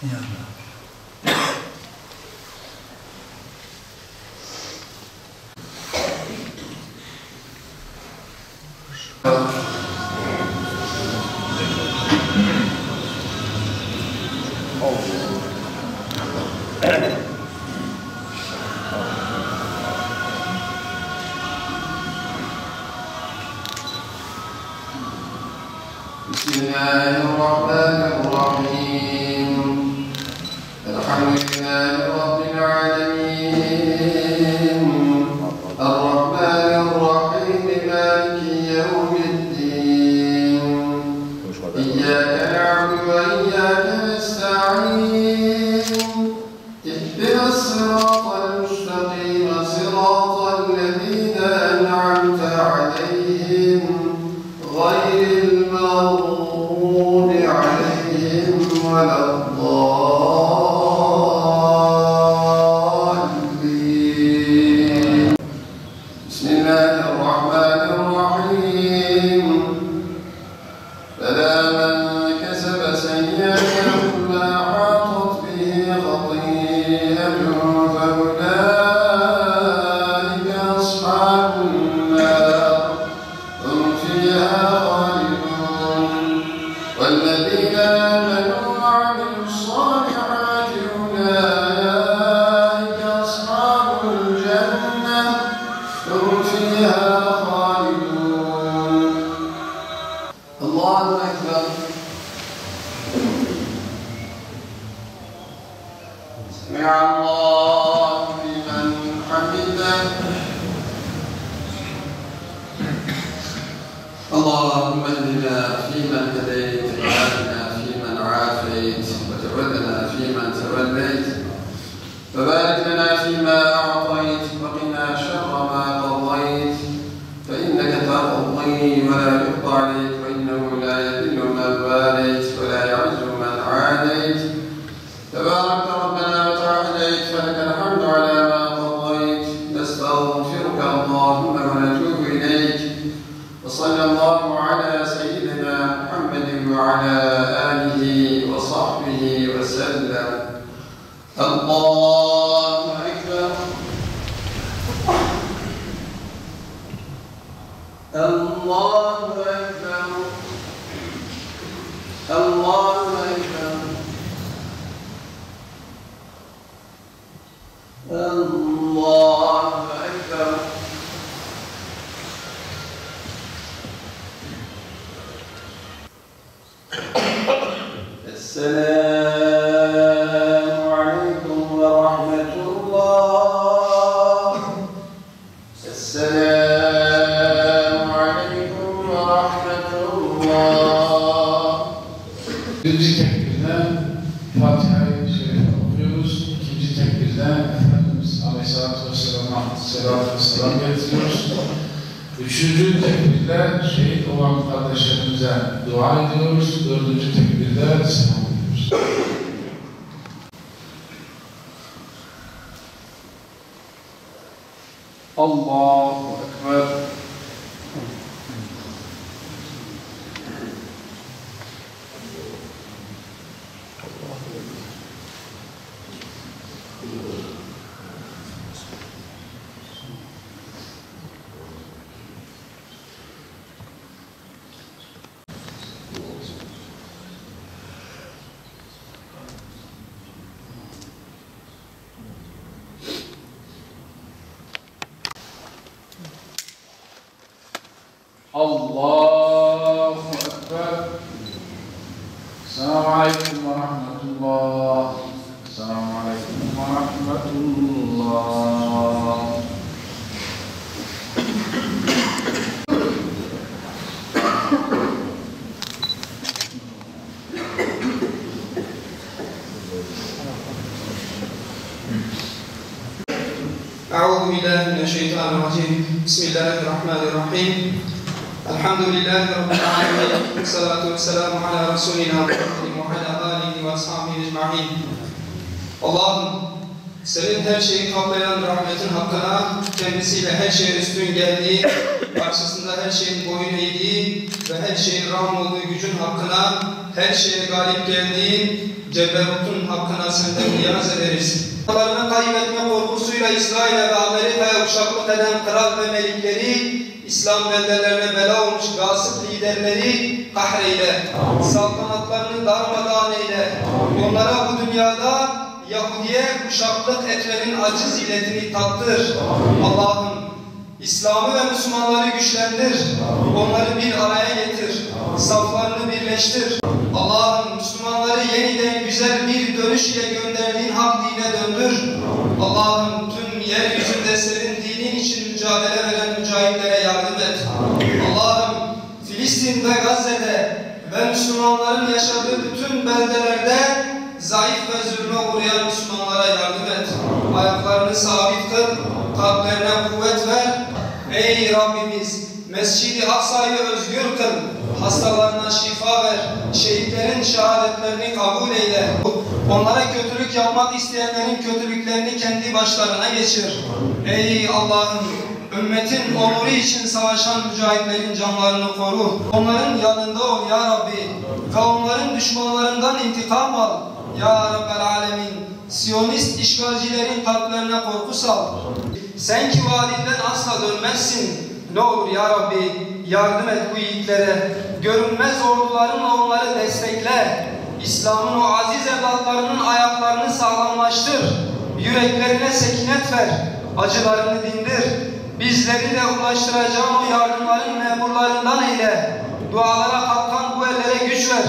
Ya Allah. بسم الله الرحمن الرحيم الحمد لله رب العالمين الرحمن الرحيم مالك يوم الدين إياك نعبد وإياك نستعين اهدنا الصراط المستقيم صراط الذين أنعمت عليهم غير المغضوب عليهم ولا الضالين. بسم الله الرحمن الرحيم فلا من كسب سيئة ما حاطت به خطيئته فأولئك أصحاب النار هم فيها والذين آمنوا وعملوا الصالحات أولئك أصحاب الجنة هم فيها خالدون. الله أكبر. سمع الله لمن حمده. اللهم اهدنا فيمن هديت وعافنا فيمن عافيت وتولنا فيمن توليت وبارك لنا فيما أعطيت وقنا شر ما قضيت فإنك تقضي ولا يقضى عليك وإنه لا يذل من واليت ولا يعز من عاديت تبارك ربنا وتعاليت فلك الحمد على ما قضيت نستغفرك اللهم ونتوب إليك وصلى الله على سيدنا محمد وعلى آله وصحبه وسلم. الله أكبر. الله أكبر. الله أكبر. الله أكبر. السلام عليكم ورحمة الله. السلام عليكم ورحمة الله. Birinci tekbirde Fatiha-i Şerif okuyoruz. İkinci tekbirde Efendimiz Aleyhisselatü Vesselam'a selatü vesselam getiriyoruz. Üçüncü tekbirde şehit olan kardeşlerimize dua ediyoruz. Dördüncü tekbirde selam ediyoruz. Allahu Ekber. Allahu Ekber. Esselamu Aleyküm ve Rahmetullah. Esselamu Aleyküm ve Rahmetullah. أعوذ بالله من الشيطان الرجيم. بسم الله الرحمن الرحيم. الحمد لله رب العالمين والصلاة والسلام على رسولنا محمد وعلى آله وأصحابه أجمعين. Allah'ım senin her şeyi kaplayan rahmetin hakkına kendisiyle her şeye üstün geldiği karşısında her şeyin boyun eğdiği ve her şeyin ram olduğu gücün hakkına, her şeye galip geldiğin Cebberut'un hakkına senden niyaz ederiz. Kaybetme korkusuyla İsrail'e ve Amerika'ya uşaklık eden kral ve melikleri, İslam beldelerine bela olmuş gasip liderleri kahreyle, saltanatlarını darmadağın eyle, onlara bu dünyada Yahudi'ye uşaklık etmenin acı zilletini tattır. Allah'ım İslam'ı ve Müslümanları güçlendir, onları bir araya getir, saflarını birleştir. Allah'ım Müslümanları yeniden güzel bir dönüş ile gönderdiğin hak dine döndür. Allah'ım tüm yeryüzünde senin dinin için mücadele veren mücahitlere yardım et. Allah'ım Filistin ve Gazze'de ve Müslümanların yaşadığı bütün beldelerde zayıf ve zulme uğrayan Müslümanlara yardım et. Ayaklarını sabit kıl, kalplerine kuvvet ver. Ey Rabbimiz, Mescid-i Aksa'yı özgür kıl, hastalarına şifa ver, şehitlerin şehadetlerini kabul eyle. Onlara kötülük yapmak isteyenlerin kötülüklerini kendi başlarına geçir. Ey Allah'ım, ümmetin onuru için savaşan mücahitlerin canlarını koru. Onların yanında ol ya Rabbi ve onların düşmanlarından intikam al. Ya Rabbel Alemin, Siyonist işgalcilerin kalplerine korku sal. Sen ki vaadinden asla dönmezsin. Ne olur ya Rabbi yardım et bu yiğitlere. Görünmez ordularınla onları destekle. İslam'ın o aziz evlatlarının ayaklarını sağlamlaştır. Yüreklerine sekinet ver. Acılarını dindir. Bizleri de ulaştıracağın o yardımların memurlarından eyle. Dualara kalkan bu ellere güç ver.